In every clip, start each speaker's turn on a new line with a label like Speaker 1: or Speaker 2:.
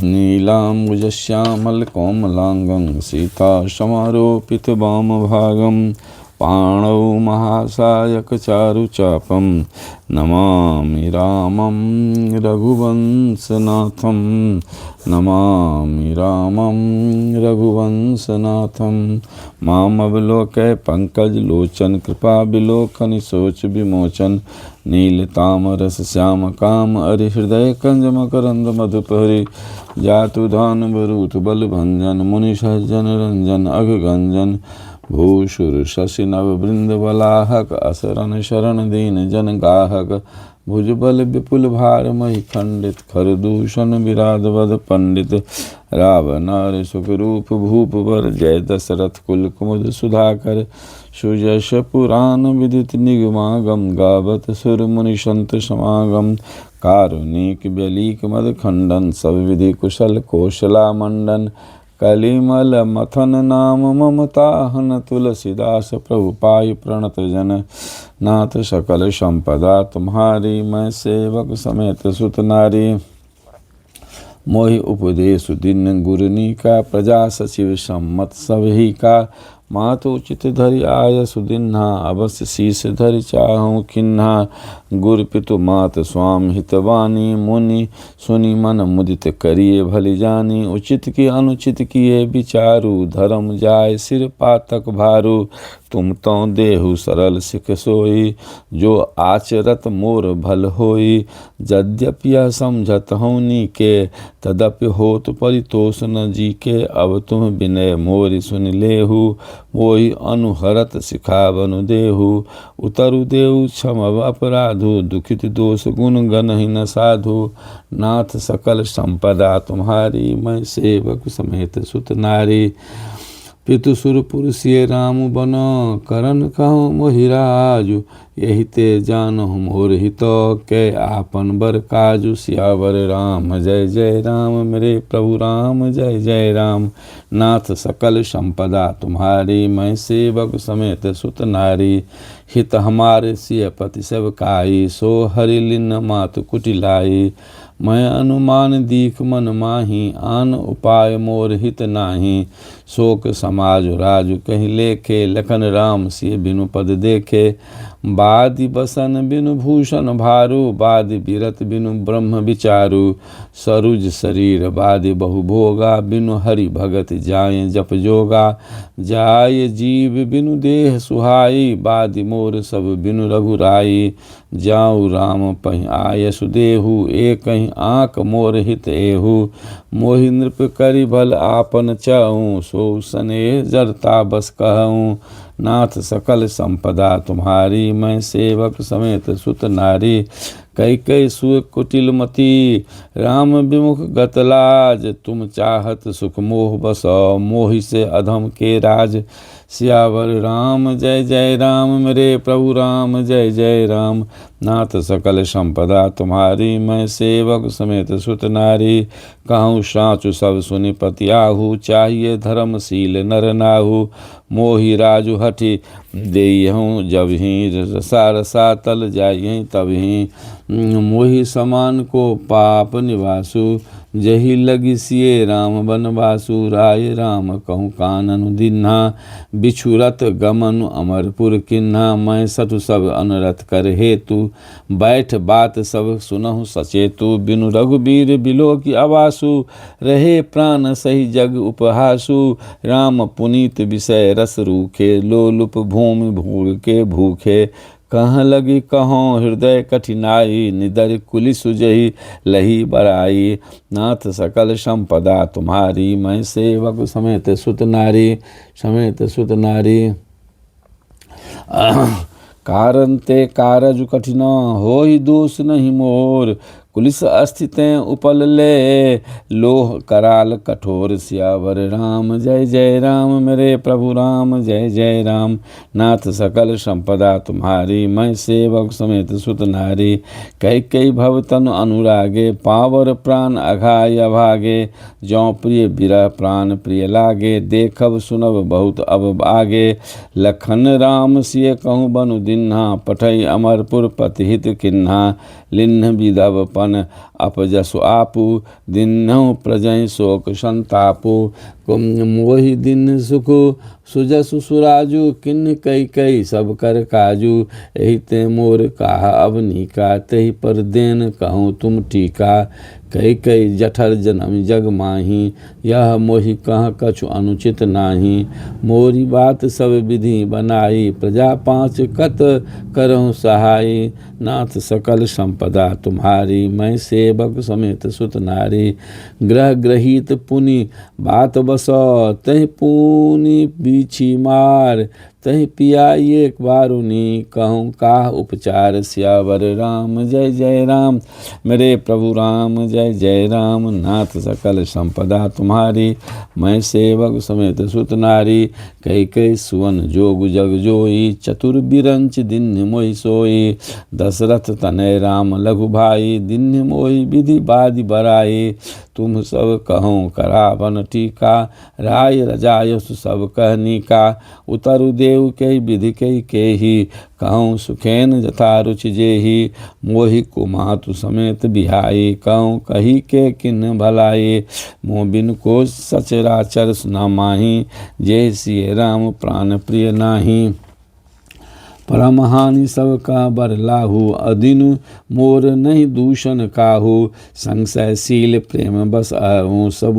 Speaker 1: नीलाम्बुजश्यामलकोमलाङ्गं सीतासमारोपितवामभागं पाणौ महासायकचारुचापं नमामि रामं रघुवंशनाथं नमामि रामं रघुवंशनाथं मामवलोकय पंकजलोचन कृपाविलोकन शोच विमोचन नीलतामरस श्याम काम हृदय कंज मकरंद मधुपहरी जातु धान बरूथ बलभंजन मुनि सज्जन रंजन अघगंजन भूषुर शशि नव वृंदवलाहक असरण शरण दीन जन गाहक भुजबल विपुल भारमहि खंडित खरदूषण विराध वद पंडित रावणार सुखरूप भूप वर जय दशरथ कुल कुमुद सुधाकर सुजश पुराण विदित निगमागम गावत सुर मुनि संत समागम कारुणिक व्यलीक मद खंडन सब विधि कुशल कौशला मंडन कलिमल मथन नाम ममताहन तुलसीदास प्रभु पाई प्रणत जन नाथ सकल संपदा तुम्हारी मैं सेवक समेत सुत नारी मोहि उपदेश दिन गुरनी का प्रजा सचिव सम्मत सबही का मातु चित धरि आय सुदिन्हा अवश्य शीस धरि चाहूँ खिन्हा गुर पितु मात स्वाम हितवानी मुनि सुनि मन मुदित करिए भली जानी उचित की अनुचित किए विचारु धर्म जाय सिर पातक भारू तुम तो देहु सरल सिख सोई जो आचरत मोर भल होई यद्यपि यह समझत हूँ के तदपि होत परितोष न जी के अब तुम विनय मोरि सुन लेहु मोहि अनुहरत सिखावनु देहु उतरु देहु क्षम अपराधु दुखित दोष गुण गनहि न साधु नाथ सकल संपदा तुम्हारी मैं सेवक समेत सुत नारी पितु सुरपुर सिय राम बन करन कहूँ मोहिराजु यही ते जानहु मोर हित के आपन बर काजु सियावर राम जय जय राम मेरे प्रभु राम जय जय राम नाथ सकल संपदा तुम्हारी मैं सेवक समेत सुत नारी हित हमारे सिय पति सब काई सो हरि लिन मातु कुटिलाई मैं अनुमान दीख मन माही आन उपाय मोर हित नाही शोक समाज राजु कहीं लेखे लखन राम सिय बिनु पद देखे बादि बसन बिनु भूषण भारू बादि बिरत बिनु ब्रह्म विचारु सरुज शरीर बादि बहु भोगा बिनु हरि भगत जाय जप जोगा जाय जीव बिनु देह सुहाई बादि मोर सब बिनु रघुराई जाऊ राम पहि आय सुदेहु एक कहीं आँख मोर हित एहु मोहि नृप करि भल आपन चाहूँ सो सने जरता बस कहूँ नाथ सकल संपदा तुम्हारी मैं सेवक समेत सुत नारी कई कई सुख कुटिल मती राम विमुख गतलाज तुम चाहत सुख मोह बसो मोहि से अधम के राज सियावर राम जय जय राम मेरे प्रभु राम जय जय राम नाथ सकल संपदा तुम्हारी मैं सेवक समेत सुत नारी कहूँ साँचु सब सुनि पति आहु चाहिए धर्मशील नर नाहु मोहि राजु हठि देहूँ जब ही रसा रसा तल जाइए तब ही मोहि समान को पाप निवासु जही लगी सिए राम बनवासु राय राम कहूँ कानन दिन्हा बिछुरत गमनु अमरपुर किन्हा मैं सतु सब अनरथ कर हेतु बैठ बात सब सुनहु सचेतु बिनु रघुबीर बिलो की आवासु रहे प्राण सही जग उपहासु राम पुनीत विषय रस रूखे लोलुप भूमि भूल के भूखे कहाँ लगी कहों हृदय कठिनाई निदर कुलिस जही लही बराई नाथ सकल संपदा तुम्हारी मैं सेवक समेत सुत नारी समेत सुत नारी कारण ते कारज कठिन होई दोष नहीं मोर कुलिस अस्थितें उपल ले लोह कराल कठोर सियावर राम जय जय राम मेरे प्रभु राम जय जय राम नाथ सकल संपदा तुम्हारी मैं सेवक समेत सुत नारी कई कई भवतन अनुरागे पावर प्राण अघाय अभागे जौ प्रिय बिरह प्राण प्रिय लागे देखब सुनब बहुत अब आगे लखन राम सिय कहूँ बनु दिन्हा पठई अमरपुर पतिहित किन्हा लिन्ह विधव पन अपजसु आपू, दिन्हु प्रजय शोक संतापू। मोहि दिन सुख सुजसु सुराजू, किन्न कई कई सब कर काजू। एहि ते मोर कहा अब नीका, तेहि पर देन कहूँ तुम टीका। कई कई जठर जन्म जग माही, यह मोहि कह कछु अनुचित नाही। मोरी बात सब विधि बनाई, प्रजा पाँच कत करहु सहाय। नाथ सकल संपदा तुम्हारी, मैं सेवक समेत सुत नारी। ग्रह ग्रहित पुनि बात बसो, तहि पुनि बीछी मार। तहि पियाई एक बारुनी, कहूँ काह उपचार। सियावर राम जय जय राम, मेरे प्रभु राम जय जय राम। नाथ सकल संपदा तुम्हारी, मैं सेवक समेत सुत नारी। कई कई सुवन जोग जग जोई, चतुर बिरंच दिन्ह मोहि सोई। दशरथ तनय राम लघु भाई, दिन्ह मोहि विधि बाधि बराई। तुम सब कहूँ करावन टीका, राय रजायसु सब कहनी का। उतरु देव के विधि के ही, कहूँ सुखेन जथा रुचि जेहि। मोहि कुमातु समेत बिहाई, कहूँ कही के किन्न भलाई। मोह बिन को सचराचर सुना माही, जय सिय राम प्राण प्रिय नाही। परमहानि सब का बर लाहू, अदिनु मोर नहीं दूषण काहू। संशयशील प्रेम बस आहूँ, सब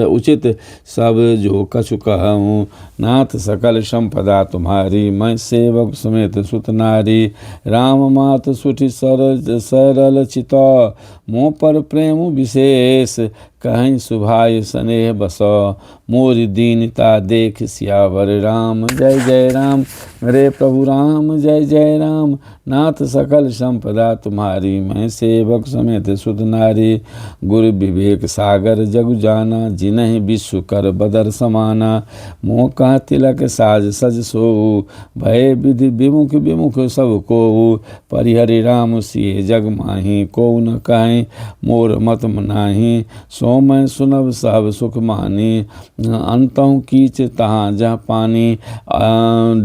Speaker 1: उचित सब जो कछु कहूँ। नाथ सकल संपदा तुम्हारी, मैं सेवक समेत सुत नारी। राम मात सुठि सरल चितो, मोह पर प्रेम विशेष। कहीं सुभाय स्नेह बसो, मोरी दीनता देख। सियावर राम जय जय राम, मेरे प्रभु राम जय जय राम। नाथ सकल संपदा तुम्हारी, मैं सेवक समेत सुत नारी। गुरु विवेक सागर जग जाना, जिन्हि विश्व कर बदर समाना। मोह कह तिलक साज सज सोऊ, भय विधि विमुख विमुख सब कोऊ। परिहरि राम सिय जग माही, को न कहें मोर मत मनाही। सो मैं सुनब सब सुख मानी, अंतहु कीच तहाँ जह पानी।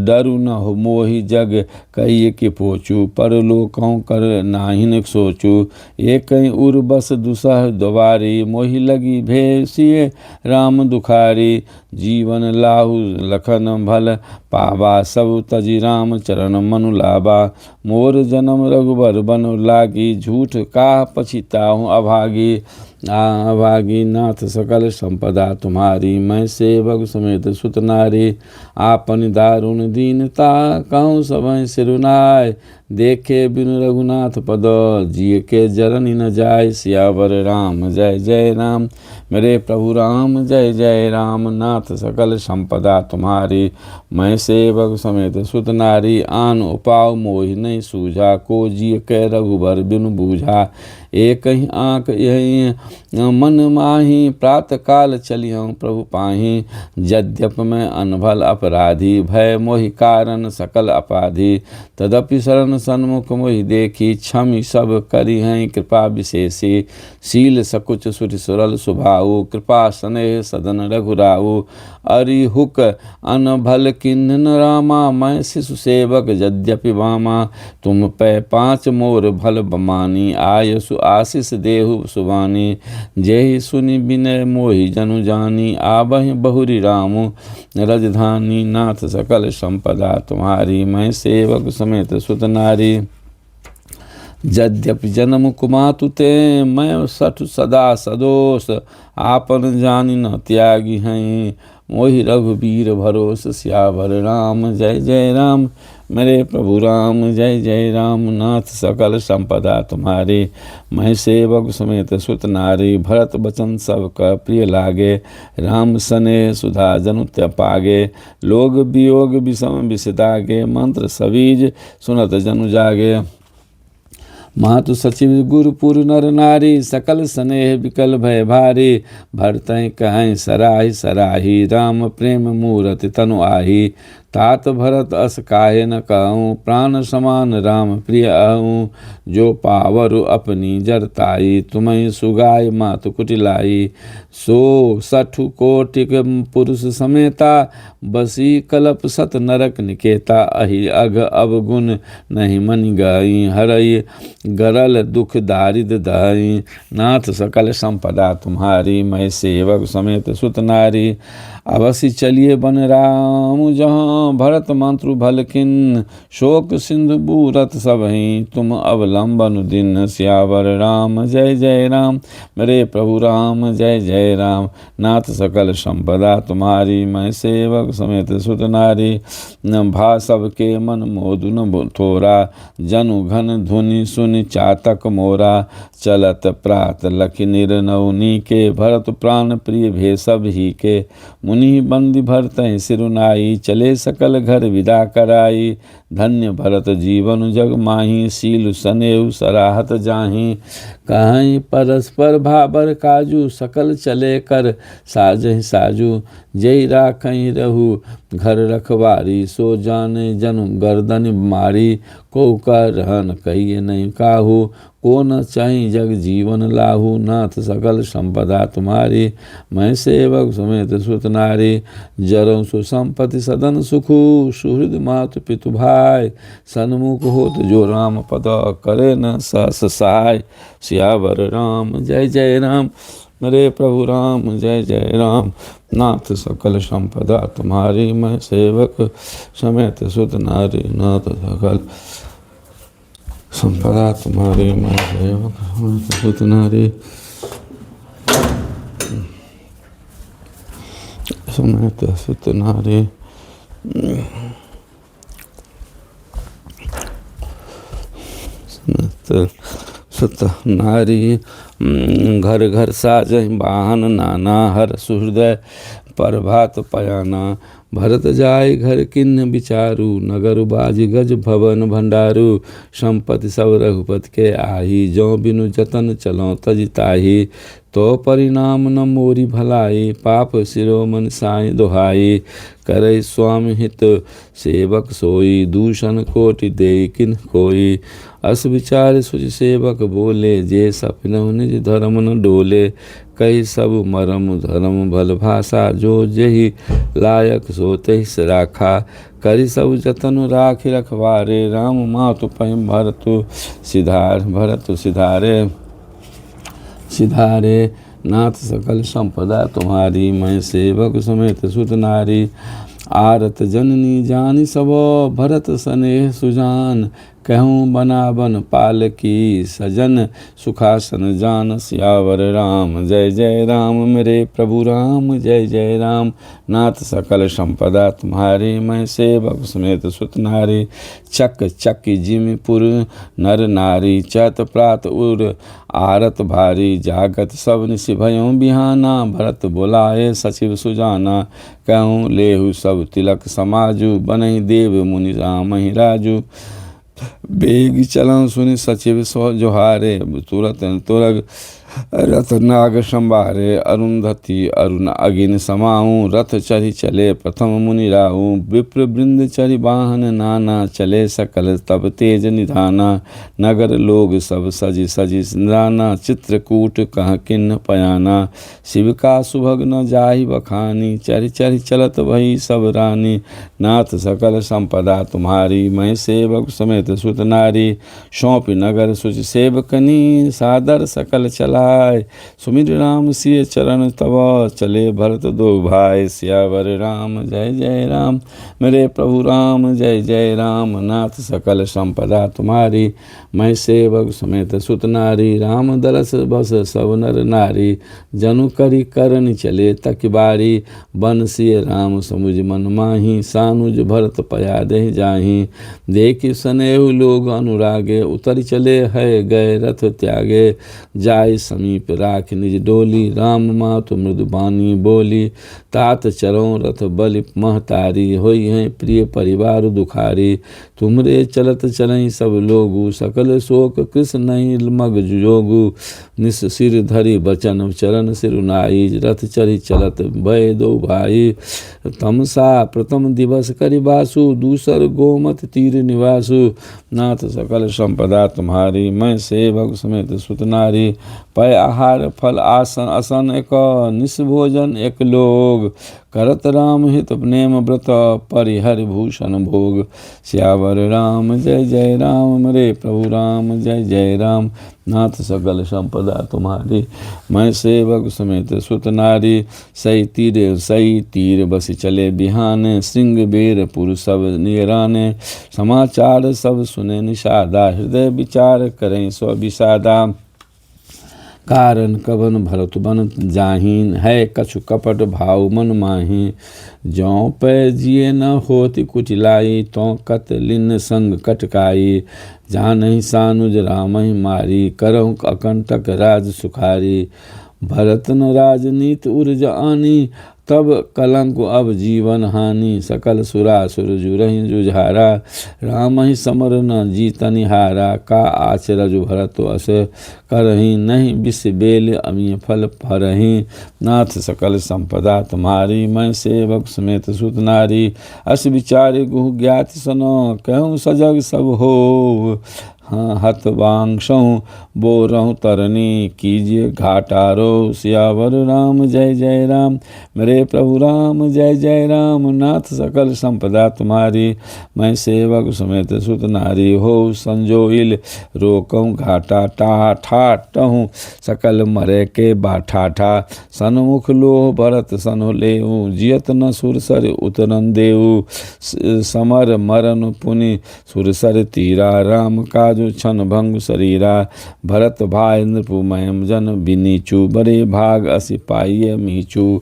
Speaker 1: डरु न हो मोहि जग कहिए कि पोचू, परलोकहु कर नाहिन सोचू। एक उर बस दुसह द्वारी, मोहि लगी भेसिए राम दुखारी। जीवन लाहु लखन भल पावा, सब तजी राम चरण मनु लाबा। मोर जन्म रघुबर बन लागी, झूठ काह पछिताहूँ अभागी। अभागी नाथ सकल संपदा तुम्हारी, मैं सेवक समेत सुत नारी। आपन दारुण दीनता, कहूँ सबहि सिरुनाय। देखे बिनु रघुनाथ पद, जिय के जरनि न जाय। सियावर राम जय जय राम, मेरे प्रभु राम जय जय राम। नाथ सकल संपदा तुम्हारी, मैं सेवक समेत सुत नारी। आन उपाव मोहि नहीं सूझा, को जिय के रघुबर बिनु बूझा। एक ही आँख यही मन माही, प्रातः काल चलियऊँ प्रभु पाही। यद्यप मैं अनभल अपराधी, भय मोहि कारण सकल अपाधि। तदपि शरण सन्मुख मोहि देखी, क्षमि सब करी हैं कृपा विशेषी। शील सकुच सुठि सुरल सुभाऊ, कृपा स्नेह सदन रघुराऊ। अरिहुक अनभल किन्हन रामा, मैं शिशु सेवक यद्यपि बामा। तुम पै पाँच मोर भल बमानी, आयसु आशीष देहु सुबानी। जेहि सुनि विनय मोहि जनु जानी, आबहि बहुरी रामु रजधानी। नाथ सकल संपदा तुम्हारी, मैं सेवक समेत सुत नारी। यद्यपि जन्म कुमातु ते, मैं सठ सदा सदोष। आपन जानि न त्यागी हैं, मोहि रघुबीर भरोस। सियावर राम जय जय राम, मेरे प्रभु राम जय जय राम। नाथ सकल संपदा तुम्हारी, मैं सेवक समेत सुत नारी। भरत बचन सब का प्रिय लागे, राम सने सुधा जनु त्यागे। लोग वियोग विषम विषदागे, मंत्र सबीज सुनत जनु जागे। मातु सचिव गुरुपुर नर नारी, सकल स्नेह विकल भय भारी। भरतहि कहीं सराही सराही, राम प्रेम मूरति तनु आही। तात भरत अस काहे न कहूँ, प्राण समान राम प्रिय आहूँ। जो पावरु अपनी जरताई, तुम्हें सुगाय मातु कुटिलाई। सो सठु कोटिक पुरुष समेता, बसी कलप सत नरक निकेता। अहि अघ अवगुण नहीं मन गाई, हरई गरल दुख दारिद दाई। नाथ सकल संपदा तुम्हारी, मैं सेवक समेत सुत नारी। अवश्य चलिए बन राम जहाँ, भरत मंत्रु भलकिन। शोक सिंधु बूरत सबहीं, तुम अवलंबन दिन। सियावर राम जय जय राम, मेरे प्रभु राम जय जय राम। नाथ सकल संपदा तुम्हारी, मैं सेवक समेत सुत नारी। भा सबके मन मोदु न थोरा, जनु घन धुनि सुनि चातक मोरा। चलत प्रात लखि निर्नौनी के, भरत प्राण प्रिय भे सब ही के। मुनि बंदी भरतहि सिरुनाई, चले सकल घर विदा कराई। धन्य भरत जीवन जग माही, सील सनेऊ सराहत जाही। कहीं परस्पर भाबर काजू, सकल चले कर साजहि साजू। जय राखहीं रहू घर रखवारी, सो जाने जनु गर्दन मारी। को कर रहन कहिए नहीं काहू, को न चाही जग जीवन लाहू। नाथ सकल संपदा तुम्हारी, मैं सेवक समेत सुत नारी। जरऊ सुसंपत्ति सदन सुखू, सुहृद मातु पितु भाई। सन्मुख होत जो राम पद, करे न सहस सहाय। सियावर राम जय जय राम, मेरे प्रभु राम जय जय राम। नाथ सकल संपदा तुम्हारी, मैं सेवक समेत सुत नारी। नाथ सकल संपदा तुम्हारी, मैं सेवक समेत सुत नारी। समेत सुत नारी। समेत सुत नारी। घर घर साजहि वाहन नाना, हर सुहृदय प्रभात पयाना। भरत जाय घर किन्न विचारू, नगर बाज गज भवन भंडारू। संपत्ति सब रघुपति के आही, जो बिनु जतन चलो तज ताही। तो परिणाम न मोरी भलाई, पाप शिरोमन साई दुहाई। करे स्वामी हित सेवक सोई, दूषण कोटि दे किन कोई। अस विचार सुच सेवक बोले, जे सपनहु निज धर्म न डोले। कई सब मरम धर्म भल भाषा, जो जेहि लायक सो तेहि से राखा। करि सब जतन राखि रखवारे, राम मातु पहिं भरतु सिधार। भरतु सिधारे सिधारे। नाथ सकल संपदा तुम्हारी, मैं सेवक समेत सुत नारी। आरत जननी जानि सब, भरत स्नेह सुजान। कहूँ बनावन पालकी, सजन सुखासन जान। सियावर राम जय जय राम, मेरे प्रभु राम जय जय राम। नाथ सकल संपदा तुम्हारी, मैं सेवक समेत सुत नारी। चक चक जिमिपुर नर नारी, चैत प्रात उर आरत भारी। जागत सब निसि भयों बिहाना, भरत बोलाए सचिव सुजाना। कहूँ लेहु सब तिलक समाजू, बनहि देव मुनि राम ही राजू। बेग चलन सुनि सचिव सो जोहारे, तुरत तुरग रथ नाग संभारे। अरुंधति अरुण अगिन समाऊं, रथ चढ़ी चले प्रथम मुनि राहू। विप्र वृंद चढ़ी वाहन नाना, चले सकल तब तेज निधाना। नगर लोग सब सजी सजी नाना, चित्रकूट कह किन्न पयाना। शिव का सुभग न जाहि बखानी, चढ़ी चढ़ी चलत वही सब रानी। नाथ सकल संपदा तुम्हारी, मैं सेवक समेत सुत नारी। सौंपी नगर सुच सेवकनी, सादर सकल चलाय। सुमिर राम सिय चरण तब, चले भरत दो भाई। सियावर राम जय जय राम, मेरे प्रभु राम जय जय राम। नाथ सकल संपदा तुम्हारी, मैं सेवक समेत सुत नारी। राम दरस बस सब नर नारी, जनु करि करन चले तकबारी। बंसिय राम समुझ मन माही, सानुज भरत पया दहि जाही। देखि स्नेहु लोग अनुरागे, उतर चले है गए रथ त्यागे। जाय समीप राख निज डोली। राम मातु मृदुबानी बोली, तात चरों रथ बलि महतारी। होई हैं प्रिय परिवार दुखारी, तुमरे चलत चलई सब लोगु। सकल शोक कृष्ण नहीं मग जोगु, निस सिर धरि बचन चरण सिरुनाई। रथ चढ़ी चलत भय दो भाई, तमसा प्रथम दिवस करिबासु। दूसर गोमत तीर निवासु, नाथ सकल संपदा तुम्हारी। मैं सेवक समेत सुत नारी, पय आहार फल आसन असन एक। निस भोजन एक लोग, करत राम हित नेम व्रत। परिहर भूषण भोग, श्यावर राम जय जय राम। मेरे प्रभु राम जय जय राम, नाथ सकल संपदा तुम्हारी। मैं सेवक समेत सुत नारी, सही तीर बस चले बिहाने। सिंह बेर पुर सब नियराने, समाचार सब सुने निषादा। हृदय विचार करें स्व विषादा, कारण कवन भरत बन जाहीन। है कछु कपट भाव मन माही, जौ पै जिए न होति कुटिलाई। तो कत लिन संग कटकाई, जानहि सानुज रामहि मारी। करहु अकंटक राज सुखारी, भरत न राजनीत उर्ज आनी। तब कलंक अब जीवन हानि, सकल सुरासुर जुरहि जुझारा। राम ही समर न जीतनि हारा, का आचरज भरत अस करहि। नहीं विष बेल अमीय फल फरहि, नाथ सकल संपदा तुम्हारी। मैं सेवक समेत सुत नारी, अस विचारे गुह ज्ञाति सनो। कहूँ सजग सब हो, हाँ हत वांक्षों बोरहूँ तरनी। कीजिए घाटारो, सियावर राम जय जय राम। मेरे प्रभु राम जय जय राम, नाथ सकल संपदा तुम्हारी। मैं सेवक समेत सुत नारी, हो संजोइल रोकऊँ घाटा। टा ठाटहूँ सकल मरे के बाठाठा। सन्मुख लोह भरत सनो लेऊ, जियत न सुरसर उतरन देऊ। समर मरन पुनि सुरसर तीरा, राम काज छन भंग शरीरा। भरत भाई नृपु मयम जन बिनीचू, बड़े भाग असी पाइय मीचू।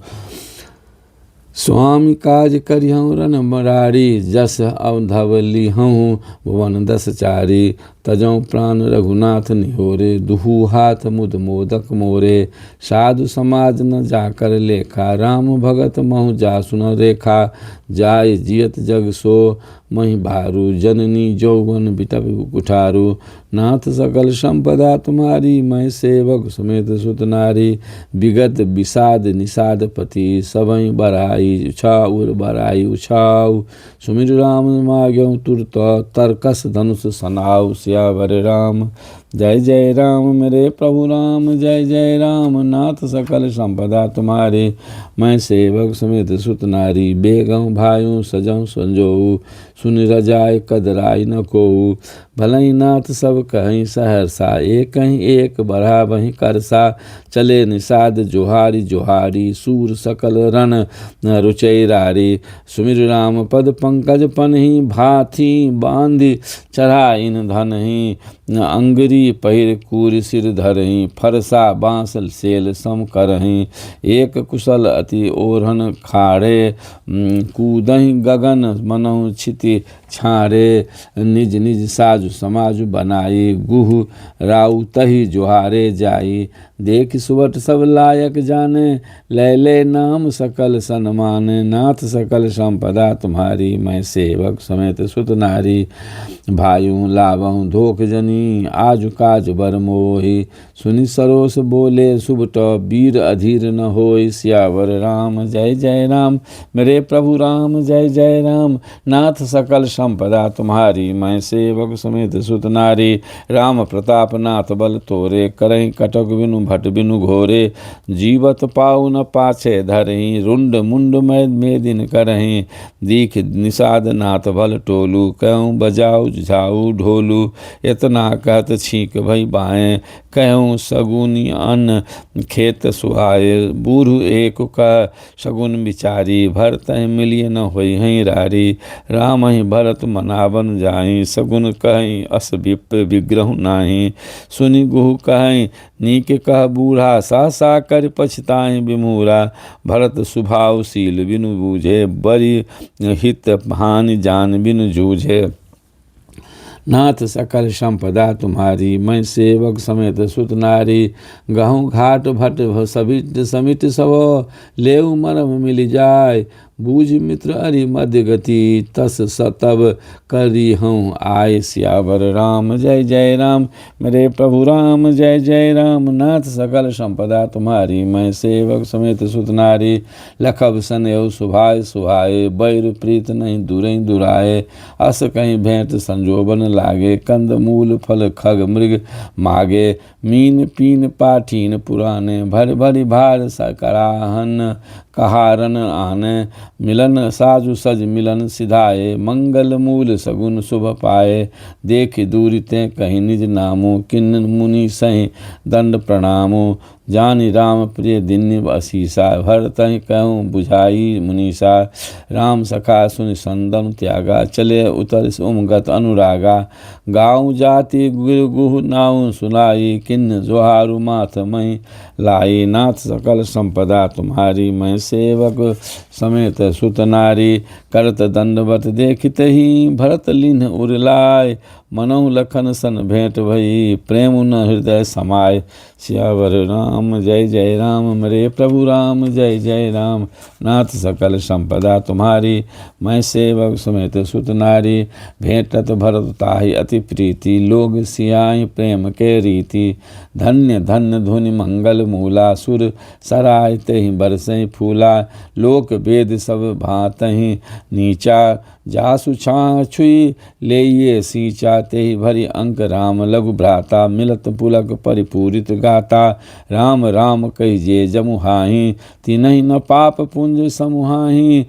Speaker 1: स्वामी काज करिहूँ रन मरारी, जस अवधवली हूँ भुवन दस चारी। तजौ प्राण रघुनाथ निहोरे, दुहु हाथ मुद मोदक मोरे। साधु समाज न जाकर लेखा, राम भगत महु जासु न रेखा। जाय जियत जग सो मही भारू, जननी जौवन बिटप कुठारू। नाथ सकल संपदा तुम्हारी, मैं सेवक समेत सुत नारी। विगत विषाद निषाद पति, सबई बराई उछाउर बराई उछाऊ। सुमिर राम माग्यौ तुरत, तरकस धनुष सनाऊ। सियावर राम जय जय राम, मेरे प्रभु राम जय जय राम। नाथ सकल संपदा तुम्हारी, मैं सेवक समेत सुत नारी। बेगऊँ भाइयों सजऊँ संजोऊ, सुन रजाय कदराई न कोऊ। भलई नाथ सब कहीं सहरसा, एक कहीं एक बढ़ा वहीं करसा। चले निषाद जोहारी जोहारी, सूर सकल रण रुचैरारी। सुमिर राम पद पंकज पनहि, भाथी बांधि चढ़ाइन धनहि। अंगरी पहिर कूर सिर धरहि, फरसा बांस सेल सम करहि। एक कुशल अति ओढ़न खाड़े, कूदहि गगन मनहु क्षिति छाड़े। निज निज साजु समाजु बनाई, गुह राउतहि जोहारे जाई। देख सुबट सब लायक जाने, लैले नाम सकल सन्माने। नाथ सकल संपदा तुम्हारी, मैं सेवक समेत सुत नारी। भाइयों लावहूँ धोख जनी, आजु काज बर मोहि। सुनि सरोस बोले सुबट, वीर अधीर न होय। सियावर राम जय जय राम, मेरे प्रभु राम जय जय राम। नाथ सकल संपदा तुम्हारी, मैं सेवक समेत सुत नारी। राम प्रताप नाथ बल तोरे, करहि कटक बिनु भट बिनु घोरे। जीवत पाऊ न पाछे धरहि, रुंड मुंड मेदिन करहि। दीख निषाद नाथ भल टोलू, कहूँ बजाऊ झाऊ ढोलू। इतना कहत छींक भई बाएं, कहूँ सगुनी अन्न खेत सुहाए। बूढ़ एक का सगुन विचारी, भरत मिलिए न होई हई रारी। राम ही भरत मनावन जाई, सगुन कहीं अस विप विग्रह नाही। सुनि गुहु कहीं नीक कह बूढ़ा, सा कर पछताएं बिमूरा। भरत सुभावशील बिनु बूझे, बड़ी हित हानि जान बिनु जूझे। नाथ सकल संपदा तुम्हारी, मैं सेवक समेत सुत नारी। गहूँ घाट भट सबिट समिट सब, लेऊ मरम मिल जाय। बूझ मित्र अरि मध्य गति, तस सतब करी हूँ आय। सियावर राम जय जय राम, मेरे प्रभु राम जय जय राम। नाथ सकल संपदा तुम्हारी, मैं सेवक समेत सुत नारी। लखब सनेऊ सुभाय सुहाय, बैर प्रीत नहीं दूरई दुराए। अस कहीं भेंट संजोबन लागे, कंद मूल फल खग मृग मागे। मीन पीन पाठीन पुराने, भर भरी भार सकराहन कहारन आने। मिलन साजु सज मिलन सिधाए, मंगल मूल सगुन शुभ पाए। देख दूरी ते कहीं निज नामो, किन्न मुनि सही दंड प्रणामो। जानी राम प्रिय दिन असीसा, भर तहि कहूँ बुझाई मुनीसा। राम सखा सुनि संदम त्यागा, चले उतर उमगत अनुरागा। गाँव जाति गुरु गुहु नाऊ सुनाई, किन्न जोहारु माथ मई लाई। नाथ सकल संपदा तुम्हारी, मैं सेवक समेत सुत नारी। करत दंडवत देखित ही, भरत लीन उरलाय। मनहु लखन सन भेंट भई, प्रेम न हृदय समाय। सियावर राम जय जय राम, मेरे प्रभु राम जय जय राम। नाथ सकल संपदा तुम्हारी, मैं सेवक समेत सुत नारी। भेंटत भरत ताहि अति प्रीति, लोग सियाई प्रेम के रीति। धन्य धन्य धुनि मंगल मूला, सुर सराय तेहि बरसई फूला। लोक वेद सब भांतहि नीचा, जासु छा छुई ले सींचा। तेहि भरी अंक राम लघु भ्राता, मिलत पुलक परिपूरित गाता। राम राम कहि जे जमुहाहि, तिनहि न पाप पुंज समुहाहि।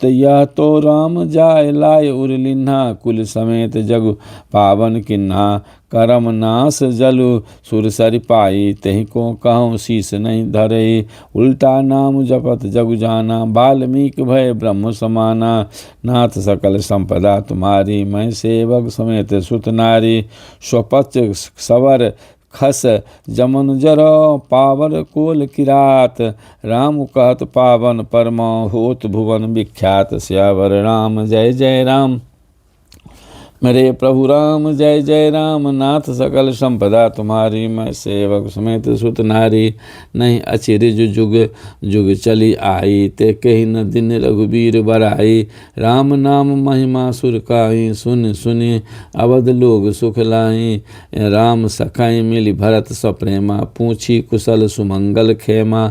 Speaker 1: यह तो राम जाय लाय उरलिन्हा, कुल समेत जगु पावन किन्हा। करम नास जलु सुरसरि पाई, तेहि को कहूँ शीस नहीं धरई। उल्टा नाम जपत जगु जाना, वाल्मीकि भय ब्रह्म समाना। नाथ सकल संपदा तुम्हारी, मैं सेवक समेत सुत नारी। स्वपच सवर खस जमन जर, पावर कोल किरात। राम कहत पावन परमा, होत भुवन विख्यात। सियावर राम जय जय राम, मेरे प्रभु राम जय जय राम। नाथ सकल संपदा तुम्हारी, मैं सेवक समेत सुत नारी। नहीं अचिरिज जुग जुग चली आई, ते कही न दिन रघुबीर बराई। राम नाम महिमा सुर काई, सुन सुनि अवध लोग सुख लाई। राम सखाई मिली भरत सप्रेमा, पूछी कुशल सुमंगल खेमा।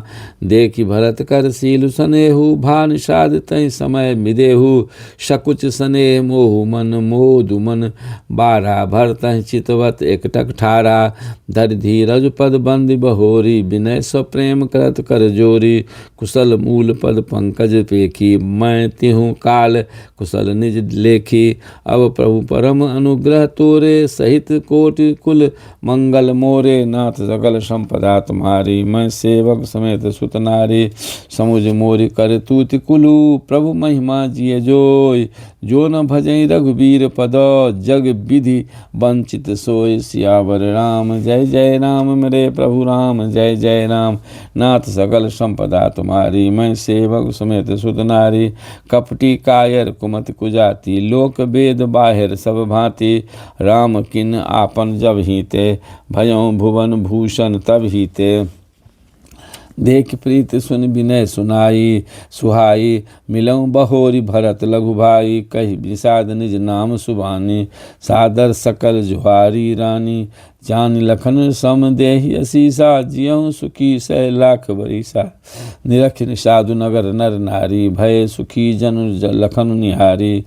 Speaker 1: देखी भरत कर सील सनेहु, भान साध तहि समय मिदेहु। सकुच स्नेह मोहु मन मोदु मन, बारा भरत चितवत एकटक ठारा। धर धीरज पद बंद बहोरी, विनय सो प्रेम करत कर जोरी। कुशल मूल पद पंकज पेखी, मैं तिहु काल कुशल निज लेखी। अब प्रभु परम अनुग्रह तोरे, सहित कोटि कुल मंगल मोरे। नाथ सकल संपदा तुम्हारी, मैं सेवक समेत सुत नारी। समुझ मोरि कर तूति कुलु, प्रभु महिमा जिय जोय। जो न भजई रघुबीर पद, जग विधि वंचित सोय। सियावर राम जय जय राम, मेरे प्रभु राम जय जय राम। नाथ सकल संपदा तुम्हारी, मैं सेवक समेत सुत नारी। कपटी कायर कुमत कुजाति, लोक वेद बाहिर सब भांति। राम किन आपन जब हीते, भयं भुवन भूषण तब हीते। देख प्रीत सुन विनय सुनाई, सुहाई मिलऊँ बहोरी भरत लघु भाई। कही विषाद निज नाम सुबानी, सादर सकल जुहारी रानी। जान लखन सम देहि असीसा, जियऊँ सुखी सह लाख बरीसा। निरख निषादु नगर नर नारी, भय सुखी जन लखन निहारी।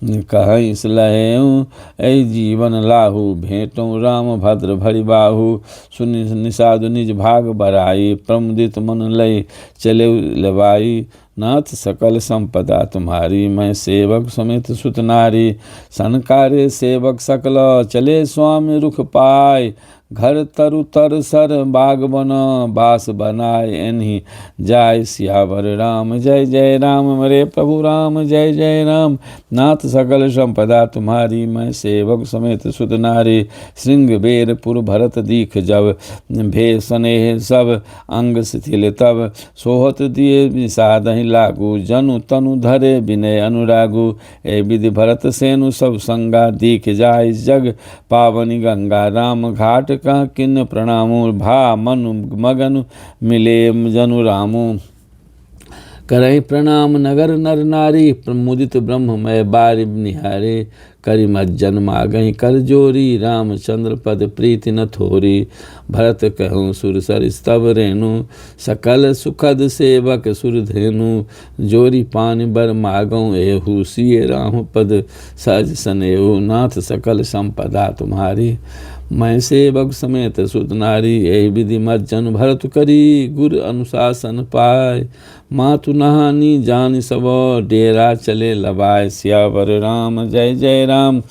Speaker 1: कहीं सलहऊँ ऐ जीवन लाहू, भेंटों राम भद्र भरि बाहू। सुनि निषादु निज भाग बराई, प्रमुदित मन लय चले लबाई। नाथ सकल संपदा तुम्हारी, मैं सेवक समेत सुत नारी। सनकारे सेवक सकल, चले स्वामी रुख पाय। घर तरु तर सर बागवन बास बनाए एनहि जाय सियावर राम। जय जय राम मेरे प्रभु राम, जय जय राम। नाथ सकल संपदा तुम्हारी, मैं सेवक समेत सुत नारी। श्रृंग बेर पुर भरत दीख जब, भे स्नेह सब अंग शिथिल तब। सोहत दिए विषादहि लागू, जनु तनु धरे विनय अनुरागु। ए विधि भरत सेनु सब संगा, दीख जाय जग पावनी गंगा। राम घाट का किन्न प्रणामु, भा मनु मगन मिले जनु रामु। करहि प्रणाम नगर नर नारी, प्रमुदित ब्रह्ममय बारि निहारे। करि मज्जन मागहि कर जोरी, रामचंद्र पद प्रीति न थोरी। भरत कहूँ सुर सर स्तव रेणु, सकल सुखद सेवक सुरधेनु। जोरी पानि बर मागऊँ एहू, सिय राम पद सहज सनेहु। नाथ सकल संपदा तुम्हारी, मैं सेवक समेत सुत नारी। यही विधि मज्जन भरत करी, गुर अनुशासन पाय। मातु नहानी जान सब, डेरा चले लबाय। सियावर राम जय जय राम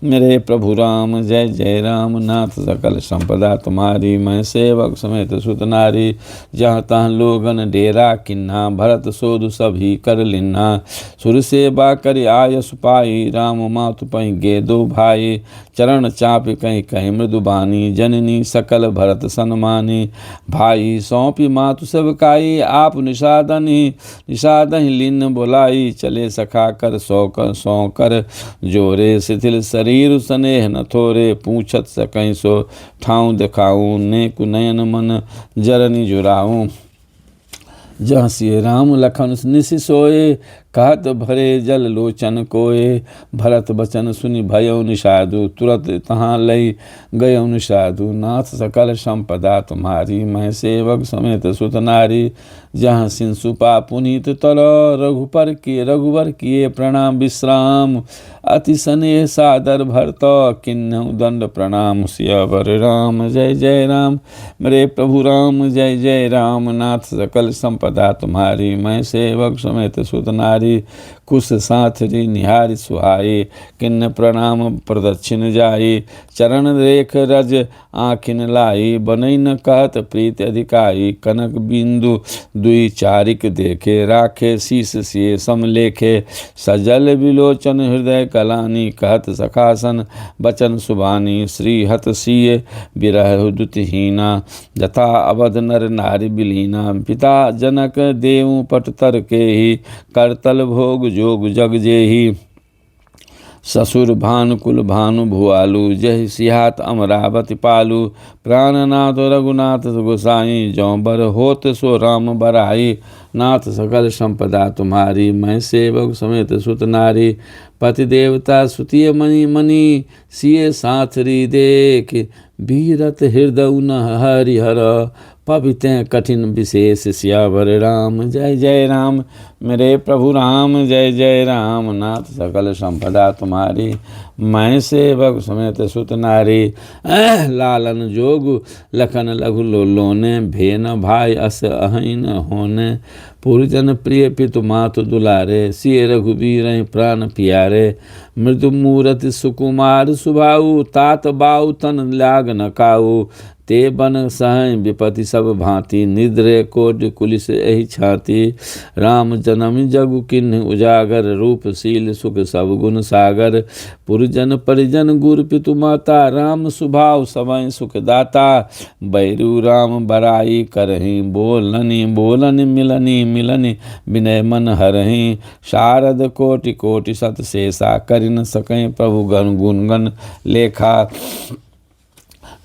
Speaker 1: मेरे प्रभु राम, जय जय राम। नाथ सकल संपदा तुम्हारी, मैं सेवक समेत सुत नारी। जहाँ तहाँ लोगन डेरा किन्ना, भरत सोधु सभी कर लिन्ना। सुर सेवा कर आयस पाई, राम मातु पै गे दो भाई। चरण चाप कहीं कहीं मृदुबानी, जननी सकल भरत सन्मानी। भाई सौंपी मातु सेवकाई, आप निषादहि लीन बोलाई। चले सखा कर सौ कर जोरे, शिथिल शरीर स्नेह न थोरे। पूछत सकहीं सो ठाऊं दिखाऊं, नेक नयन मन जरनी जुराऊं। जहाँ सिय राम लखन निसि सोए, कहत भरे जल लोचन कोए। भरत बचन सुनि भयउ निषादु, तुरत तहाँ लई गयउ निषादु। नाथ सकल संपदा तुम्हारी, मैं सेवक समेत सुत नारी। जहाँ सिंसुपा पुनीत तर, रघुवर किए प्रणाम विश्राम। अति स्नेह सादर भरत, किन्हु दंड प्रणाम। सियावर राम जय जय राम मेरे प्रभु राम, जय जय राम। नाथ सकल संपदा तुम्हारी, मैं सेवक समेत सुत नारी। कुश साथरी निहारी सुहाई, किन्न प्रणाम प्रदक्षिण जाई। चरण रेख रज आँखिन लाई, बनई न कहत प्रीति अधिकाई। कनक बिंदु दुई चारिक देखे, राखे शीस सिए समलेखे। सजल विलोचन हृदय कलानी, कहत सखासन बचन सुबानी। श्री हत सिय बिरह दुतिहीना, जथा अवध नर नारी बिलीना। पिता जनक देव पट तर के ही, करतल भोग जोग जग जेहि। ससुर भानुकुल भानु भुआलु, जय सिहात अमरावति पालु। प्राणनाथ रघुनाथ गोसाई, जौ बर होत सो राम बराई। नाथ सकल संपदा तुम्हारी, मैं सेवक समेत सुत नारी। पति देवता सुतिय मणि मणि, सिय साथरी देख। बीरत हृदय न हरिहर, पवित कठिन विशेष। सियावर राम जय जय राम मेरे प्रभु राम, जय जय राम। नाथ सकल संपदा तुम्हारी, मैं सेवक समेत सुत नारी। लालन जोग लखन लघु लोने, भेन भाई अस अहीन होने। पुरजन प्रिय पितु मातु दुलारे, सिय रघुबीर प्राण प्यारे। मृदु मूरति सुकुमार सुभाऊ, तात बाऊ तन लाग न काऊ। ते बन सहै विपति सब भांति, निद्रे कोट कुलिस एहि छाती। राम जन्म जगु किन्ह उजागर, रूपशील सुख सब गुण सागर। पुरजन परिजन गुर पितु माता, राम सुभाव सबइ सुख दाता। बैरू राम बराई करहि, बोलनि बोलनि मिलनि मिलनि। विनय मन हरहि, शारद कोटि कोटि सत शेषा। करि न सकहि प्रभु गुण गण लेखा।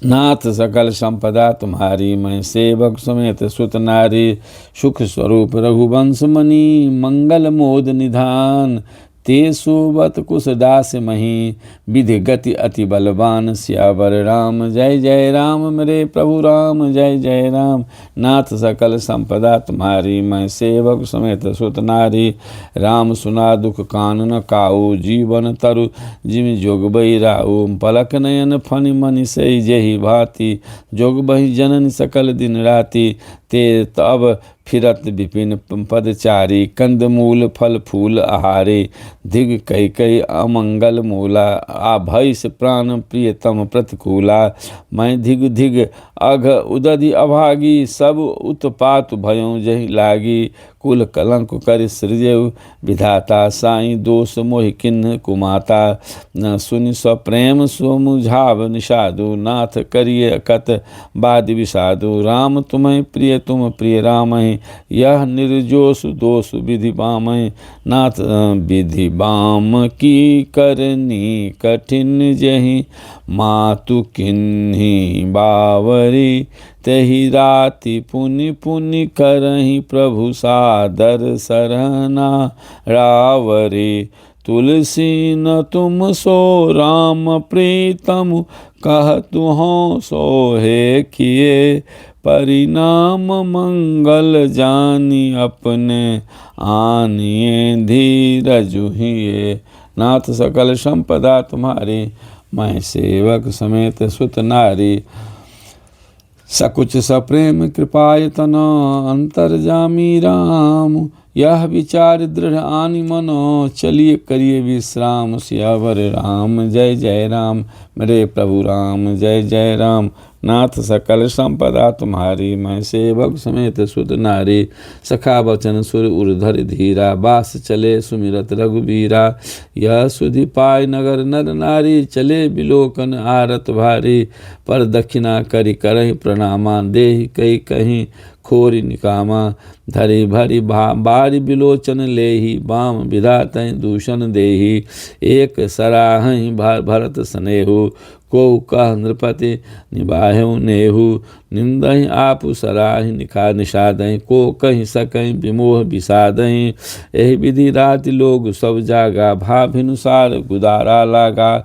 Speaker 1: नाथ सकल संपदा तुम्हारी, मैं सेवक समेत सुत नारी। सुख स्वरूप रघुवंश मणि, मंगल मोद निधान। ते सोबत कुश दास मही, विधि गति अति बलवान। सियावर राम जय जय राम मेरे प्रभु राम, जय जय राम। नाथ सकल संपदा तुम्हारी, मैं सेवक समेत सुत नारी। राम सुना दुख कान न काऊ, जीवन तरु जिमि जोग बहिराऊ। पलक नयन फनि मनि सही जेहि भांति, जोग बहि जनन सकल दिन राति। ते तब फिरत विपिन पदचारी, कंदमूल फल फूल आहारे, धिग कई कई अमंगल मूला, आभैस प्राण प्रियतम प्रतिकूला, मैं धिग धिग अघ उदधि अभागी, सब उत्पात भयों जहि लागी, कुल कलंक कर सृजयु विधाता, साई दोष मोहि किन्ह कुमाता, न सुनि स्वप्रेम स्वमुझाव निषादु, नाथ करिय कत बाद विषादु, राम तुम्हें प्रिय तुम प्रिय रामहि, यह निर्जोष दोष विधि बामहि, नाथ विधि बाम की करनी कठिन जहि, मातु किन्ही बावरी, तहि राति पुनि पुनि करहि प्रभु सादर सरना रावरी, तुलसी न तुम सो राम प्रीतम, कहतु हों सोहे किए, परिणाम मंगल जानी अपने, आनिए धीरजु हिए, नाथ सकल संपदा तुम्हारी, मैं सेवक समेत सुत नारी, सकुच सप्रेम कृपायतन, अंतर्जामी राम, यह विचार दृढ़ आनि मनो, चलिए करिए विश्राम, सियावर राम जय जय राम, मेरे प्रभु राम जय जय राम, नाथ सकल संपदा तुम्हारी, मैं सेवक समेत सुत नारी, सखा वचन सुर उर्धर धीरा, बास चले सुमिरत रघुबीरा, यह सुधि पाय नगर नर नारी, चले बिलोकन आरत भारी, पर दक्षिणा करि करहि प्रणामा, देहि कई कहीं खोरी निकामा, धरि भरि बारी बिलोचन लेहि, बाम विधातहि दूषण देहि, एक सराहहि भरत स्नेहु, को कह नृपति निबाहु नेहु, निंदहि आपु सराहि निषादहि, को कहि सकहि विमोह विषादहि, एहि विधि राति लोग सब जागा, भाभिनुसार गुदारा लागा,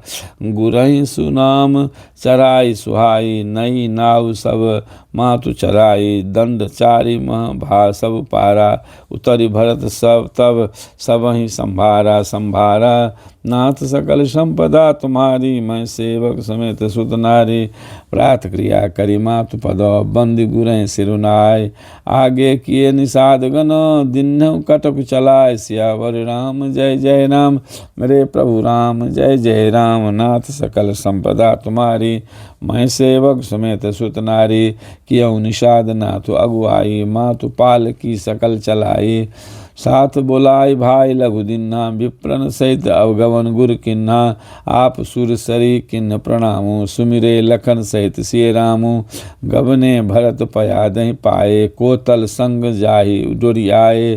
Speaker 1: गुरहि सुनाम चराई सुहाई, नई नाव सब मातु चराई, दंड चारि मह भा सब पारा, उतरि भरत सब तब सबहि संभारा संभारा, नाथ सकल संपदा तुम्हारी, मैं सेवक समेत सुत नारी, प्रात क्रिया करी मातु पद, बंदी गुरहि सिरुनाय, आगे किए निषाद गण, दिन्हु कटक चलाय, सियावर राम जय जय राम, मेरे प्रभु राम जय जय राम, नाथ सकल संपदा तुम्हारी, मैं सेवक समेत सुत नारी, कियौ निषाद नाथु अगुआई, मातु पाल की सकल चलाई, साथ बोलाई भाई लघु दिन्हा, विप्रन सहित अवगवन गुर किन्हा, आप सुर सरी किन्न प्रणामु, सुमिरे लखन सहित सिय रामु, गबने भरत पयादहि पाए, कोतल संग जाहि डोरियाए,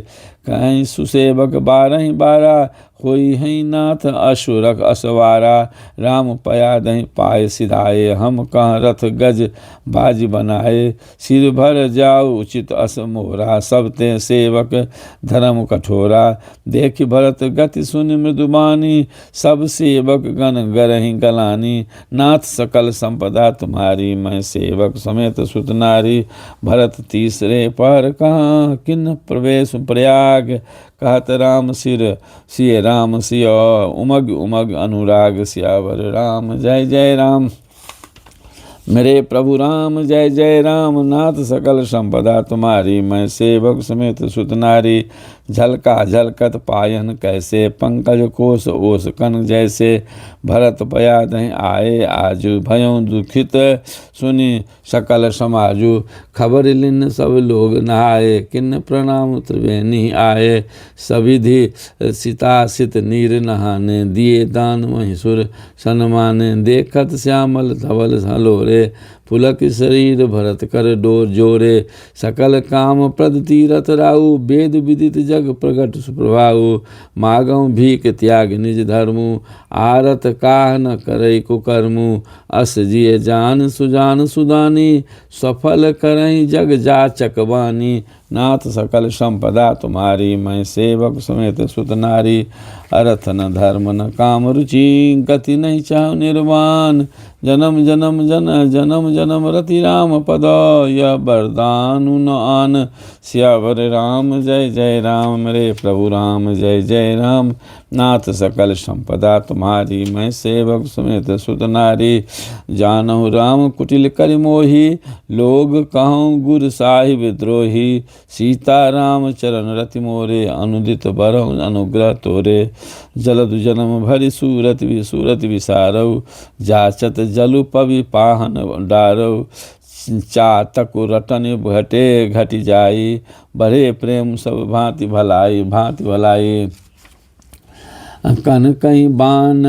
Speaker 1: कहीं सुसेवक बारहि बारा, होई हई नाथ अशुरख असवारा, राम पयादहि पाए सिधाए, हम कह रथ गज बाज बनाए, सिर भर जाऊ उचित अस मोरा, सब ते सेवक धर्म कठोरा, देख भरत गति सुन मृदुबानी, सब सेवक गण गरहि गलानी, नाथ सकल संपदा तुम्हारी, मैं सेवक समेत सुत नारी, भरत तीसरे पर कहाँ किन प्रवेश प्रयाग, कहत राम सिय राम सिय, उमग उमग अनुराग, सियावर राम जय जय राम, मेरे प्रभु राम जय जय राम, नाथ सकल संपदा तुम्हारी, मैं सेवक समेत सुत नारी, झलका झलकत पायन कैसे, पंकज कोश ओस कन जैसे, भरत पयादहि आए आजू, भयों दुखित सुनि सकल समाजु, खबर लिन सब लोग नहाए, किन्न प्रणाम त्रिवेणी आए, सविधि सीतासित नीर नहाने, दिए दान महिषुर सन्माने, देखत श्यामल धवल हलोरे, पुलक शरीर भरत कर डोर जोरे, सकल काम प्रद तीरथ राहु, वेद विदित जग प्रगट सुप्रभाऊ, मागौ भीख त्याग निज धर्मु, आरत काह न करई कुकर्मु, अस जिय जान सुजान सुदानी, सफल करई जग जाचक बानी, नाथ सकल संपदा तुम्हारी, मैं सेवक समेत सुत नारी, अर्थ न धर्म न काम रुचि, गति नहीं चाहु निर्वाण, जन्म जन्म जन्म रति राम पद, यह वरदानु न आन। सियावर राम जय जय राम, मेरे प्रभु राम जय जय राम। नाथ सकल संपदा तुम्हारी, मैं सेवक समेत सुत नारी। जानहु राम कुटिल कर मोही, लोग कहूँ गुर साहिब द्रोही। सीता राम चरण रति मोरे, अनुदित बरहु अनुग्रह तोरे। जलधु जन्म भरि सूरत विसारऊ, जाचत जलु पवि पाहन डारऊ। चातकु रटन घटे घटि जाई, बढ़े प्रेम सब भांति भलाई। कन कहीं बान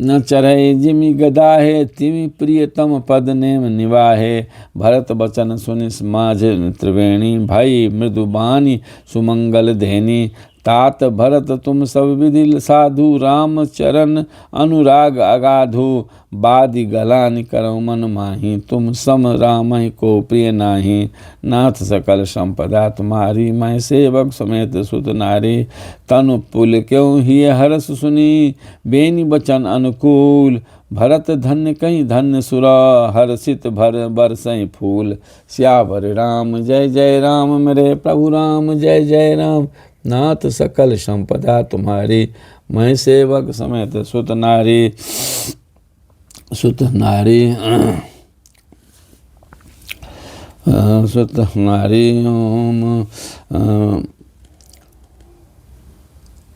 Speaker 1: न चढ़े जिमि गदाहे, तिमि प्रियतम पद नेम निवाहे। भरत बचन सुनि माझ त्रिवेणी, भई मृदुबानी सुमंगल धेनी। तात भरत तुम सब विधि साधु, राम चरण अनुराग अगाधु। बादि गलानि करौ मन माही, तुम सम रामहि को प्रिय नाही। नाथ सकल संपदा तुम्हारी, मैं सेवक समेत सुत नारी। तनु पुल क्यों ही हरस सुनी, बेनी बचन अनुकूल। भरत धन्य कहीं धन्य सुरा, हर्षित भर बरसई फूल। सियावर राम जय जय राम, मेरे प्रभु राम जय जय राम। नाथ सकल संपदा तुम्हारी, मैं सेवक समेत सुत नारी। सुत नारी ओम।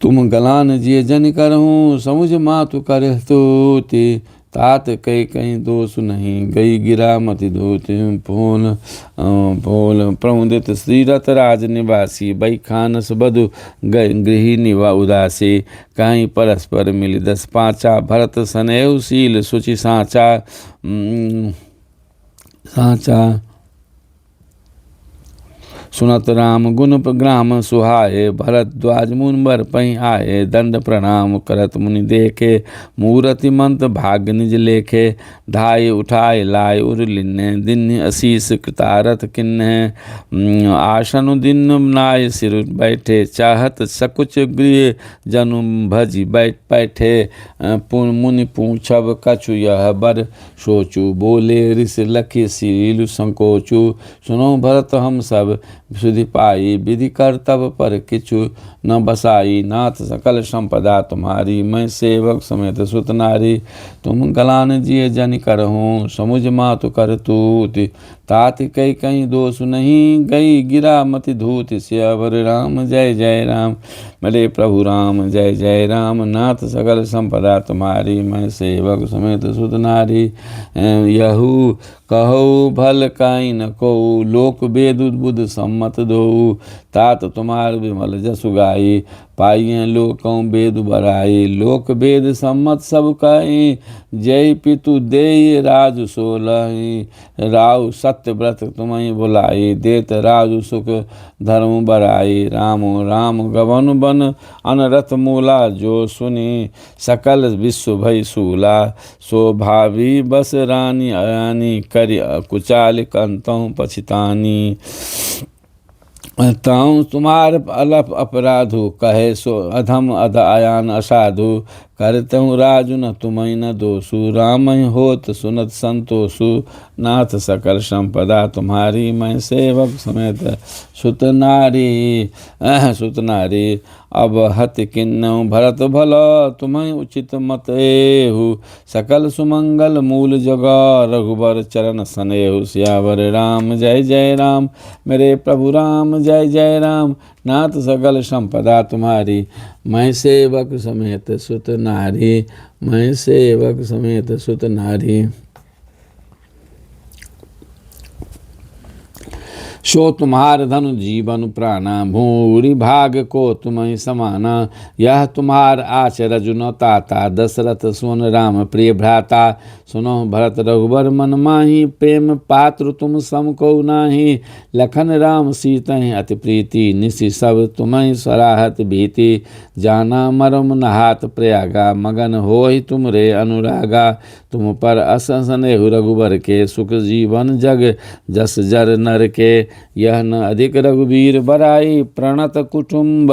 Speaker 1: तुम गलान जिय जन करहूँ, समुझ मातु कर स्तुति। तात कहीं दोष नहीं, गई गिरा मति धोति। पोल प्रमुदित श्रीरथ राज निवासी, बई खानस बधु गृही निवा उदासी। कहीं परस्पर मिली 10 पाँचा, भरत सनेहु शील सुचि साचा। सुनत राम गुण ग्राम सुहाए, भरद्वाज मुन बर पही आए। दंड प्रणाम करत मुनि देखे, मूरति मंत भाग निज लेखे। धाय उठाए लाए उर लिन्ने, दिन असीस कृतारथ किन्ने। आसन दिन नाय सिर बैठे, चाहत सकुच गृह जनु भजी बैठे। मुनि पूछब कछु यह बर, सोचू बोले ऋषि लखि सीलु संकोचू। सुनो भरत हम सब सुधि पाई, विधि कर्तव्य पर किछु न बसाई। नाथ सकल संपदा तुम्हारी, मैं सेवक समेत सुत नारी। तुम गलान जिय जन करहूँ, समुझ मातु कर तूति। तात कहीं दोष नहीं, गई गिरा मति धूति। सियावर राम जय जय राम, मेरे प्रभु राम जय जय राम। नाथ सकल संपदा तुम्हारी, मैं सेवक समेत सुत नारी। यहू कहो भल काई न को, लोक वेद बुध सम्मत दो। तात तुम्हार विमल जसु गाई, पाइए लोकों वेद बराई। लोक वेद सम्मत सब कहीं, जय पितु देय राजु सोलहि। राव सत्य व्रत तुम्हें बुलाई, देत राजु सुख धर्म बराई। राम राम गवन बन अनरथ मूला, जो सुनी सकल विश्व भय सूला। सो भावी बस रानी अयानी, करि कुचाल कंतों पछितानी। ताऊँ तुम्हार अलप अपराधु, कहे सो अधम अध आयान असाधु। करतहु राजु न तुम्हें न दोषु, राम होत सुनत संतोषु। नाथ सकल संपदा तुम्हारी, मैं सेवक समेत सुत नारी। सुत नारी अब हत किन्नौ भरत भल, तुम्हें उचित मत एहु। सकल सुमंगल मूल जगह, रघुबर चरण सनेहु। सियावर राम जय जय राम, मेरे प्रभु राम जय जय राम। नाथ सकल संपदा तुम्हारी, मैं सेवक समेत सुत नारी। मैं सेवक समेत सुत नारी। सो तुम्हार धनु जीवन प्राणा, भूरि भाग को तुम्हें समाना। यह तुम्हार आच रजुन ताता, दशरथ सुन राम प्रिय भ्राता। सुनो भरत रघुबर मन माही, प्रेम पात्र तुम सम को नाही। लखन राम सीता अति प्रीति, निशि सब तुम्हें सराहत भीति। जाना मरम नहात प्रयागा, मगन होहि तुम रे अनुरागा। तुम पर असनेहु रघुबर के, सुख जीवन जग जस जर नर के। यह न अधिक रघुवीर बराई, प्रणत कुटुम्ब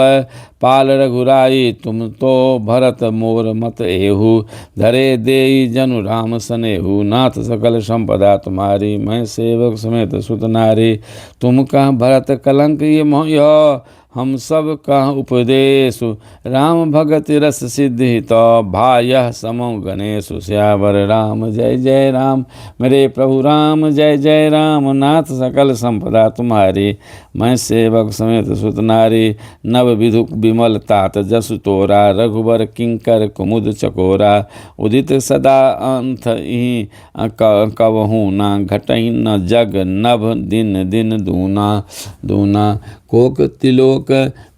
Speaker 1: पाल रघुराई। तुम तो भरत मोर मत एहु, धरे देई जनु राम सनेहु। नाथ सकल संपदा तुम्हारी, मैं सेवक समेत सुत नारी। तुम कह भरत कलंक ये मोह, हम सब कह उपदेश। राम भगत रस सिद्धि तो, भाय समो गणेश। श्यावर राम जय जय राम, मेरे प्रभु राम जय जय राम। नाथ सकल संपदा तुम्हारी, मैं सेवक समेत सुत नारी। नव विधु विमल तात जसु तोरा, रघुबर किंकर कुमुद चकोरा। उदित सदा अंत ही कवहू ना, घटई न जग नभ दिन दिन दूना दूना। कोक तिलोक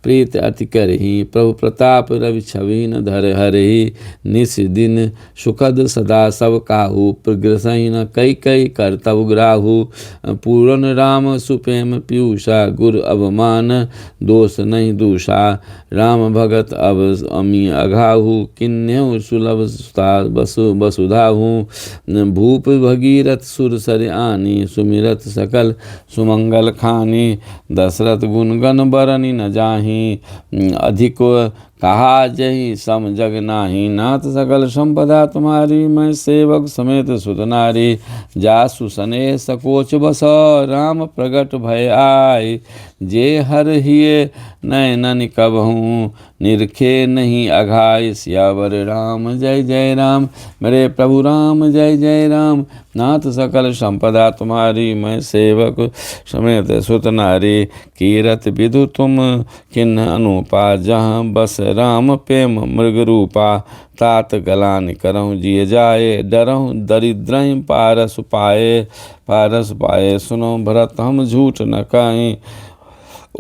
Speaker 1: प्रीत अति करही, प्रभु प्रताप रवि छवि न धर हरहि। निस दिन सुखद सदा सब काहू, प्रग्रसहि न कई कई करतब ग्राहु। पूरन राम सुप्रेम पीयूषा, गुर अवमान दोष नहीं दूषा। राम भगत अब अमी अघाहू, किन्ह्यु सुलभ वसुधाहू। भूप भगीरथ सुर सर आनी, सुमिरत सकल सुमंगल खानी। दशरथ गुण गण बरनि न जाहि, अधिक कहा जही सम जग नाही। नाथ सकल संपदा तुम्हारी, मैं सेवक समेत सुत नारी। जासु सने सकोच बस, राम प्रगट भय आय। जे हर हिये नयनन कबहूँ, निरखे नहीं अघाय। सियावर राम जय जय राम, मेरे प्रभु राम जय जय राम। नाथ सकल संपदा तुम्हारी, मैं सेवक समेत सुत नारी। कीरत विधु तुम किन्ह अनुपा, जहाँ बस राम प्रेम मृग रूपा। तात गलान करहूँ जिय जाए, डरहूँ दरिद्रहि पारस पाए। पारस पाए सुनो भरत हम झूठ न कहें,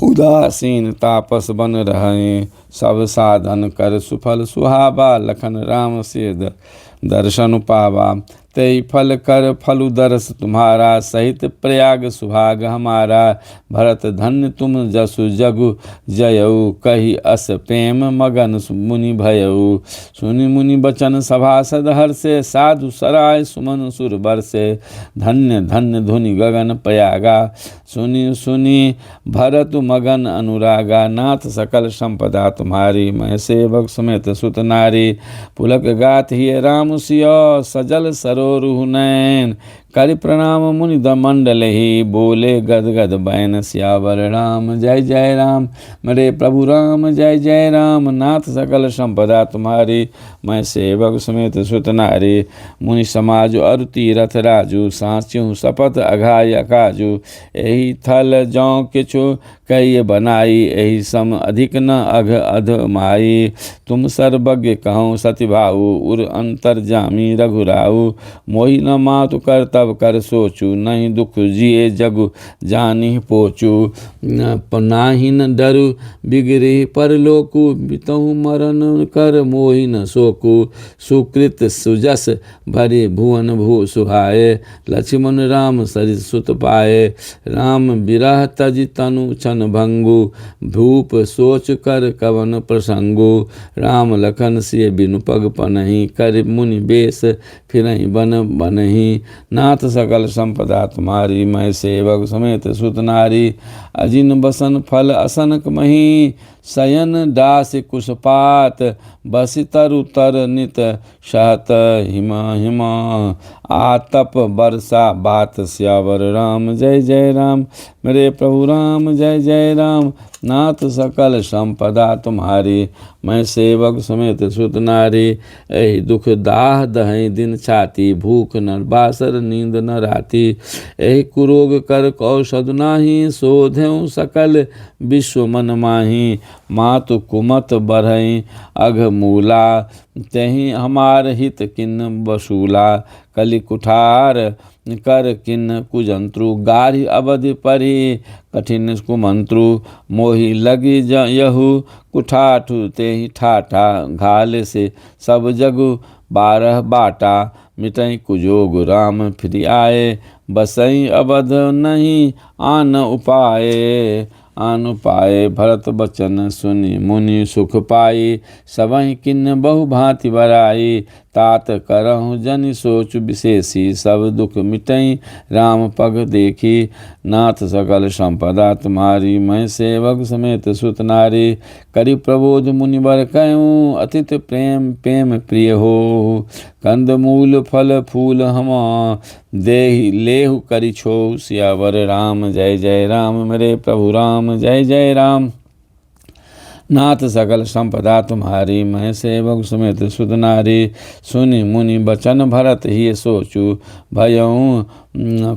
Speaker 1: उदासीन तापस बन रहें। सब साधन कर सुफल सुहावा, लखन राम से दर्शन पावा। तय फल कर फलु दरस तुम्हारा, सहित प्रयाग सुभाग हमारा। भरत धन्य तुम जसु जगु जयऊ, कही अस प्रेम मगन मुनि भयऊ। सुनि मुनि बचन सभासद हर्षे, साधु सराय सुमन सुर बरसे। धन्य धन्य धुनि गगन प्रयागा, सुनि सुनि भरत मगन अनुरागा। नाथ सकल संपदा तुम्हारी, मैं सेवक समेत सुत नारी। पुलक गात ही राम सियो, सजल सरोरुह नैन। करि प्रणाम मुनि मंडल ही, बोले गद गद बैन। सियावर राम जय जय राम, मेरे प्रभु राम जय जय राम। नाथ सकल संपदा तुम्हारी, मैं सेवक समेत सुत नारी। मुनि समाज अरु तीरथ राजू, साँचू शपथ अघाय अकाजू। एहि थल जौ किछु कहिए बनाई, एहि सम अधिक न अघ अध माई। तुम सर्वज्ञ कहूँ सतिभाऊ, उर अंतर जामी रघुराऊ। मोहि न मातु कर तब कर सोचू, नहीं दुख जिए जगु जानि पोचू। नाही न डरु बिगड़े परलोकु, बितहु मरण कर मोहि न शोकु। सुकृत सुजस भरे भुवन भू सुहाए, लक्ष्मण राम सरित सुत पाए। राम बिरह तज तनु छन भंगु, भूप सोच कर कवन प्रसंगु। राम लखन से बिनु पग पनहि, कर मुनि बेस फिरहि बन बनहि। नाथ सकल संपदा तुम्हारी, मैं सेवक समेत सुत नारी। अजिन बसन फल असनक मही, शयन दास कुशपात। बसि तरु तर नित सहत हिमा हिमा, आतप बरसा बात। सियावर राम जय जय राम, मेरे प्रभु राम जय जय राम। नाथ सकल संपदा तुम्हारी, मैं सेवक समेत सुत नारी। एहि दुख दाह दहै दिन छाती, भूख न बासर नींद न राती। एहि कुरोग कर कौशद नाही, शोधें सकल विश्व मन माही। मातु कुमत बढ़ई अघ मूला, तहि हमार हित किन्न वसूला। कलि कुठार कर किन्न कुजंत्रु, गाढ़ी अवधि परि कठिन कुमंत्रु। मोहि लगी यहु कुठाठु, तेहि ठाठा। घाल से सब जगु 12 बाटा, मिटई कुजोग राम फिर आए। बसई अवध नहीं आन उपाय, आनु पाए। भरत बचन सुनि मुनि सुख पाई, सबहि किन्न बहु भांति बराई। तात करहु जनि सोच विशेषी, सब दुख मिटई राम पग देखी। नाथ सकल संपदा तुम्हारी, मैं सेवक समेत सुत नारी। करि प्रबोध मुनिवर कहूँ, अतिथ प्रेम प्रेम प्रिय हो। कंद मूल फल फूल हम देहि लेहु करि छो। सियावर राम जय जय राम, मेरे प्रभु राम जय जय राम। नाथ सकल संपदा तुम्हारी, मैं सेवक समेत सुत नारी। सुनि मुनि बचन भरत ही सोचू, भयऊँ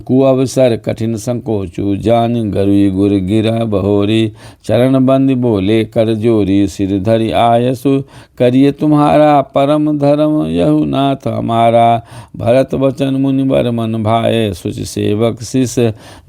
Speaker 1: कुअवसर कठिन संकोचू। जान गरुई गुर गिरा बहोरी, चरण बंद बोले कर जोरी। सिर धरि आयसु करिए तुम्हारा, परम धर्म यहु नाथ हमारा। भरत वचन मुनिवर मन भाए, सुच सेवक शिष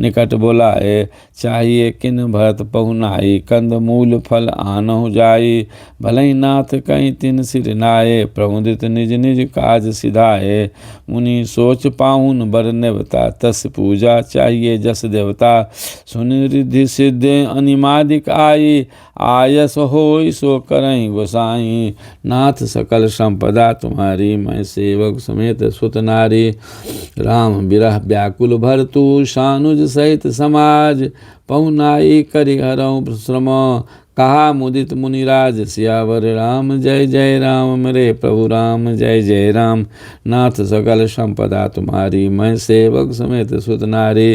Speaker 1: निकट बुलाए। चाहिए किन भरत पहुनाई, कंद मूल फल आनहु जाई। भलई नाथ कहीं तिन सिर नाये, प्रमुदित निज निज काज सिधाए। मुनि सोच पाहुन बर नेवता, तस पूजा चाहिए जस देवता। सुनि रिद्धि सिद्ध अनिमादिक आई, आयस होय सो करई गोसाई। नाथ सकल संपदा तुम्हारी, मैं सेवक समेत सुत नारी। राम बिरह व्याकुल भरतु, सानुज सहित समाज। पहुनाई करि हरऊँ श्रम, कहा मुदित मुनिराज। सियावर राम जय जय राम, मेरे प्रभु राम जय जय राम। नाथ सकल संपदा तुम्हारी, मैं सेवक समेत सुत नारी।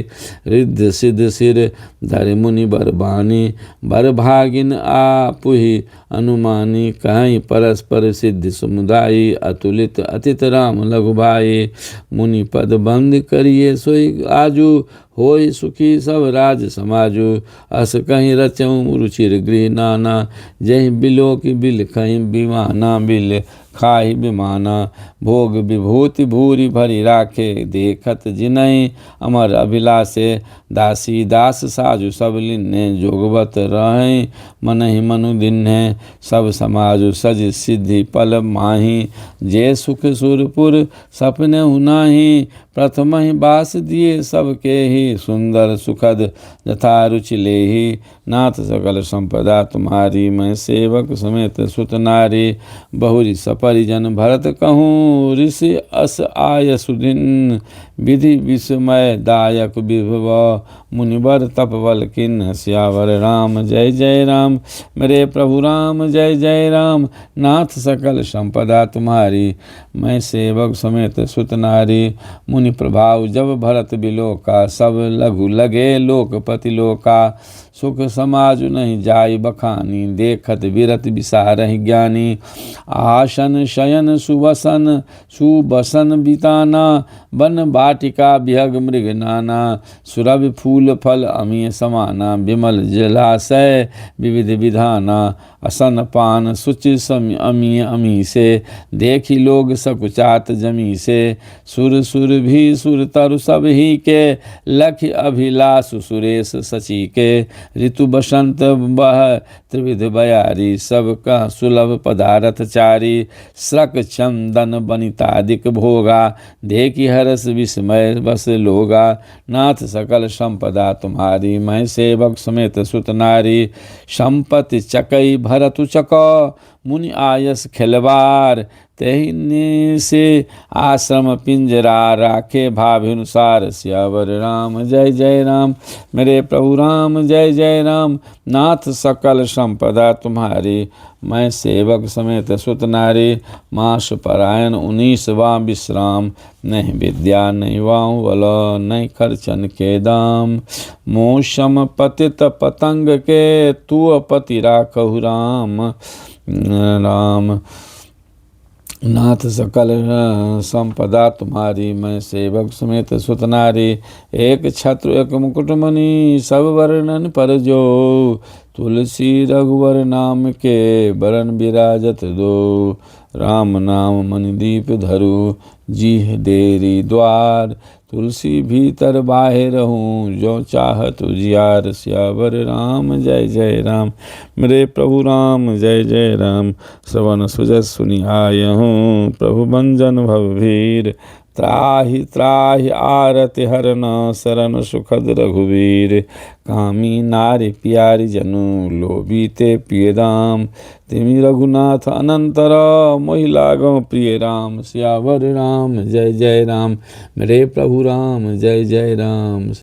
Speaker 1: रिद्ध सिद्ध सिर धरि मुनि बर बानी, बर भागिन आपुहि अनुमानी। कहीं परस्पर सिद्धि समुदायी, अतुलित अतित राम लघु भाई। मुनि पद बंद करिए सोई आजू, होय सुखी सब राज समाजु। अस कहीं रचऊँ रुचिर गृह नाना, जहि बिलो की बिल कहीं विमाना। बिल खाहि विमाना, भोग विभूति भूरि भरी राखे। देखत जिनहि अमर अभिलाषे, दासी दास साजु सब लिन्ने। जोगवत रहें मनहि मनु दिन्हे, सब समाजु सज सिद्धि पल माही। जे सुख सुरपुर सपने हुनाही, प्रथम ही बास दिए सबके ही। सुंदर सुखद यथा रुचि लेही, नाथ सकल संपदा तुम्हारी, मैं सेवक समेत सुत नारी। बहुरी सपरिजन भरत कहूँ, ऋषि अस आय सुदिन। विधि विस्मय दायक विभव, मुनिवर तपबल किन्ह। सियावर राम जय जय राम, मेरे प्रभु राम जय जय राम। नाथ सकल संपदा तुम्हारी, मैं सेवक समेत सुत नारी। मुनि प्रभाव जब भरत बिलोका, सब लघु लगे लोकपति लोका। सुख समाज नहीं जाय बखानी, देखत विरत विसारहि ज्ञानी। आसन शयन सुवसन सुबसन बिताना, वन वाटिका विहग मृग नाना। सुरभि फूल फल अमीय समाना, विमल जलाशय विविध विधाना। असन पान सुचि सम अमीय अमी से, देखी लोग सकुचात जमी से। सुर सुर भी सुर तरु सब ही के, लख अभिलाष सुरेश सची के। ऋतु बसंत बह त्रिविध बयारी, सब कह सुलभ पदारथ चारी। श्रक चंदन बनितादिक भोगा, देखी हरस विस्मय बस लोगा। नाथ सकल संपदा तुम्हारी, मैं सेवक समेत सुत नारी। संपत्ति चकई भरतु चको, मुनि आयस खिलवार। तहिने से आश्रम पिंजरा, राखे भावानुसार। सियावर राम जय जय राम, मेरे प्रभु राम जय जय राम। नाथ सकल संपदा तुम्हारी, मैं सेवक समेत सुत नारी। मास परायण 19वां विश्राम, नहीं विद्या नहीं वाहु बल, नहीं खर्चन के दाम। मौसम पतित पतंग के, तू पति राखहु राम राम। नाथ सकल संपदा तुम्हारी, मैं सेवक समेत सुत नारी। एक छत्र एक मुकुटमणि, सब वर्णन पर जो। तुलसी रघुवर नाम के, बरन विराजत दो। राम नाम मणिदीप धरु, जीह देरी द्वार। तुलसी भीतर बाहिर हूँ, जो चाहत उजियार। सियावर राम जय जय राम, मेरे प्रभु राम जय जय राम। श्रवण सुजस सुनिहाय हूँ, प्रभु भंजन भवभीर। त्राहि त्राहि आरति हरन शरण सुखद रघुवीर। कामी नारी प्यारी जनु लोभीते प्रिय राम। तिमि रघुनाथ अनंतर मोहि लागो प्रिय राम। सियावर राम जय जय राम, मेरे प्रभु राम जय जय राम।